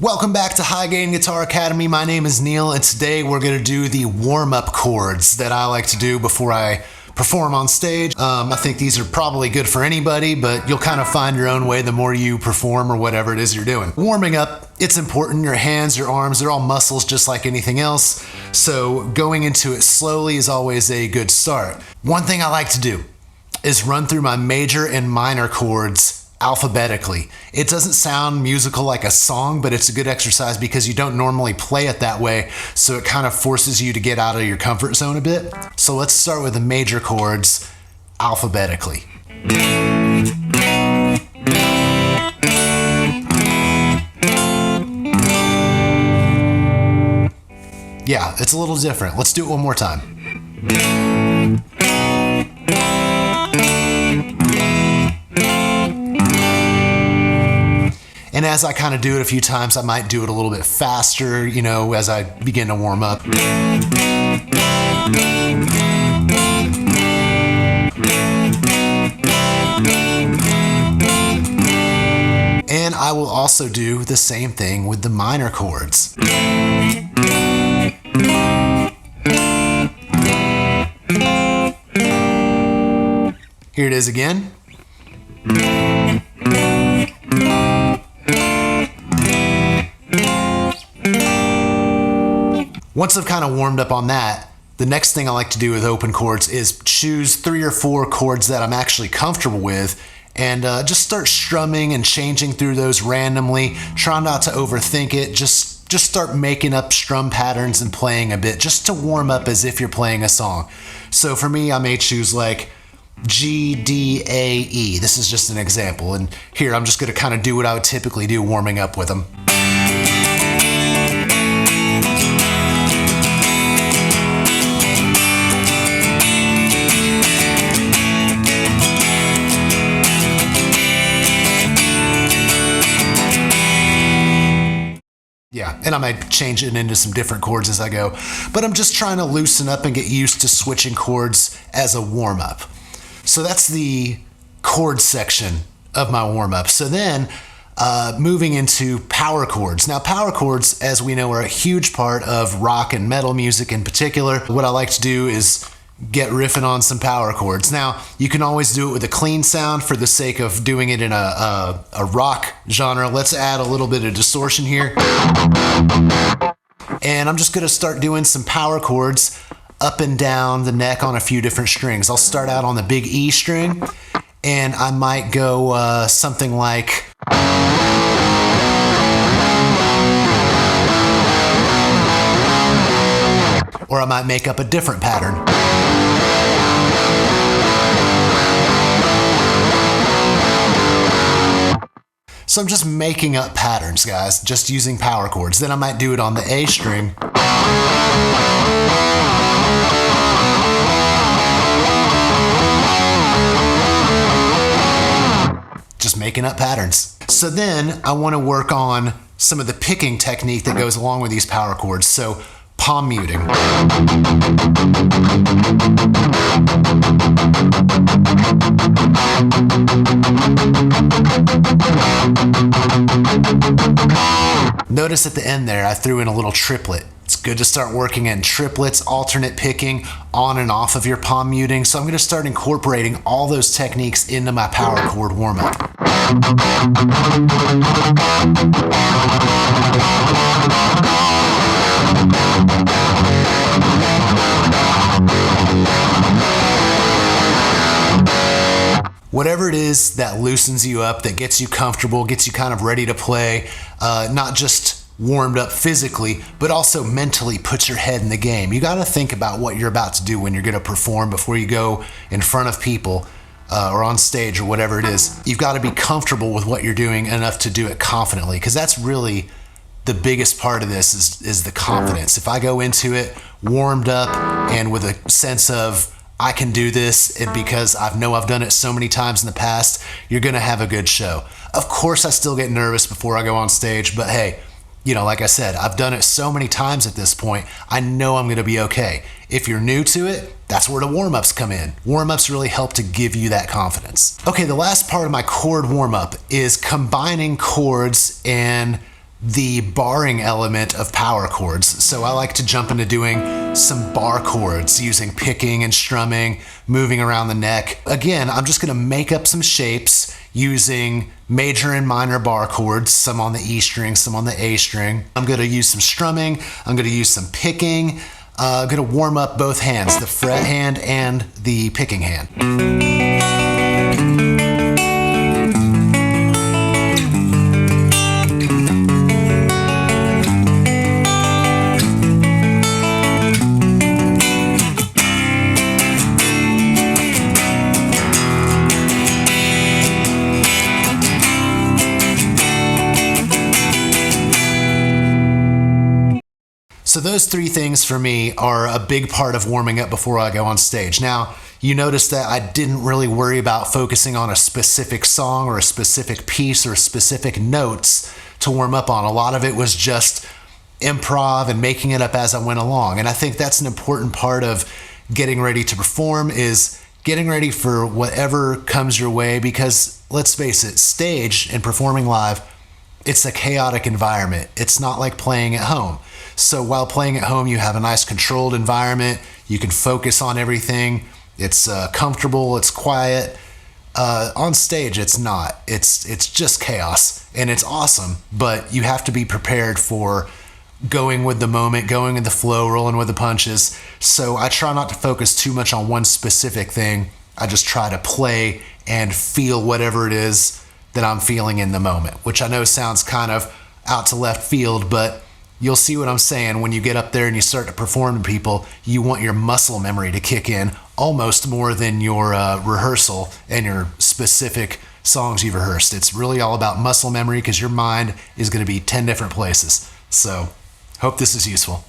Welcome back to High Gain Guitar Academy. My name is Neil, and today we're going to do the warm-up chords that I like to do before I perform on stage. I think these are probably good for anybody, but you'll kind of find your own way the more you perform or whatever it is you're doing. Warming up, it's important. Your hands, your arms, they're all muscles just like anything else. So going into it slowly is always a good start. One thing I like to do is run through my major and minor chords alphabetically. It doesn't sound musical like a song, but it's a good exercise because you don't normally play it that way, so it kind of forces you to get out of your comfort zone a bit. So let's start with the major chords alphabetically. Yeah, it's a little different. Let's do it one more time. And as I kind of do it a few times, I might do it a little bit faster, you know, as I begin to warm up. And I will also do the same thing with the minor chords. Here it is again. Once I've kind of warmed up on that, the next thing I like to do with open chords is choose 3 or 4 chords that I'm actually comfortable with and just start strumming and changing through those randomly. Try not to overthink it. Just start making up strum patterns and playing a bit just to warm up as if you're playing a song. So for me, I may choose like G, D, A, E. This is just an example. And here I'm just going to kind of do what I would typically do warming up with them. Yeah, and I might change it into some different chords as I go, but I'm just trying to loosen up and get used to switching chords as a warm-up. So that's the chord section of my warm-up. So then moving into power chords. Now power chords, as we know, are a huge part of rock and metal music in particular. What I like to do is get riffing on some power chords. Now, you can always do it with a clean sound for the sake of doing it in a rock genre. Let's add a little bit of distortion here. And I'm just gonna start doing some power chords up and down the neck on a few different strings. I'll start out on the big E string, and I might go something like... or I might make up a different pattern. So I'm just making up patterns, guys, just using power chords. Then I might do it on the A string. Just making up patterns. So then I want to work on some of the picking technique that goes along with these power chords. So palm muting. Notice at the end there, I threw in a little triplet. It's good to start working in triplets, alternate picking on and off of your palm muting. So I'm going to start incorporating all those techniques into my power chord warm-up. Whatever it is that loosens you up, that gets you comfortable, gets you kind of ready to play, not just warmed up physically, but also mentally puts your head in the game. You got to think about what you're about to do when you're going to perform before you go in front of people or on stage or whatever it is. You've got to be comfortable with what you're doing enough to do it confidently, because that's really the biggest part of this is the confidence. If I go into it warmed up and with a sense of I can do this, and because I've done it so many times in the past, you're gonna have a good show. Of course, I still get nervous before I go on stage, but hey, you know, like I said, I've done it so many times at this point, I know I'm gonna be okay. If you're new to it, that's where the warm-ups come in. Warm-ups really help to give you that confidence. Okay, the last part of my chord warm-up is combining chords and the barring element of power chords. So I like to jump into doing some bar chords using picking and strumming, moving around the neck. Again, I'm just gonna make up some shapes using major and minor bar chords, some on the E string, some on the A string. I'm gonna use some strumming, I'm gonna use some picking. I'm gonna warm up both hands, the fret hand and the picking hand. So those three things for me are a big part of warming up before I go on stage. Now, you notice that I didn't really worry about focusing on a specific song or a specific piece or specific notes to warm up on. A lot of it was just improv and making it up as I went along. And I think that's an important part of getting ready to perform, is getting ready for whatever comes your way, because let's face it, stage and performing live, it's a chaotic environment. It's not like playing at home. So while playing at home, you have a nice controlled environment. You can focus on everything. It's comfortable, it's quiet. On stage, it's not. It's just chaos, and it's awesome, but you have to be prepared for going with the moment, going in the flow, rolling with the punches. So I try not to focus too much on one specific thing. I just try to play and feel whatever it is that I'm feeling in the moment, which I know sounds kind of out to left field, but you'll see what I'm saying. When you get up there and you start to perform to people, you want your muscle memory to kick in almost more than your rehearsal and your specific songs you've rehearsed. It's really all about muscle memory, because your mind is going to be 10 different places. So, hope this is useful.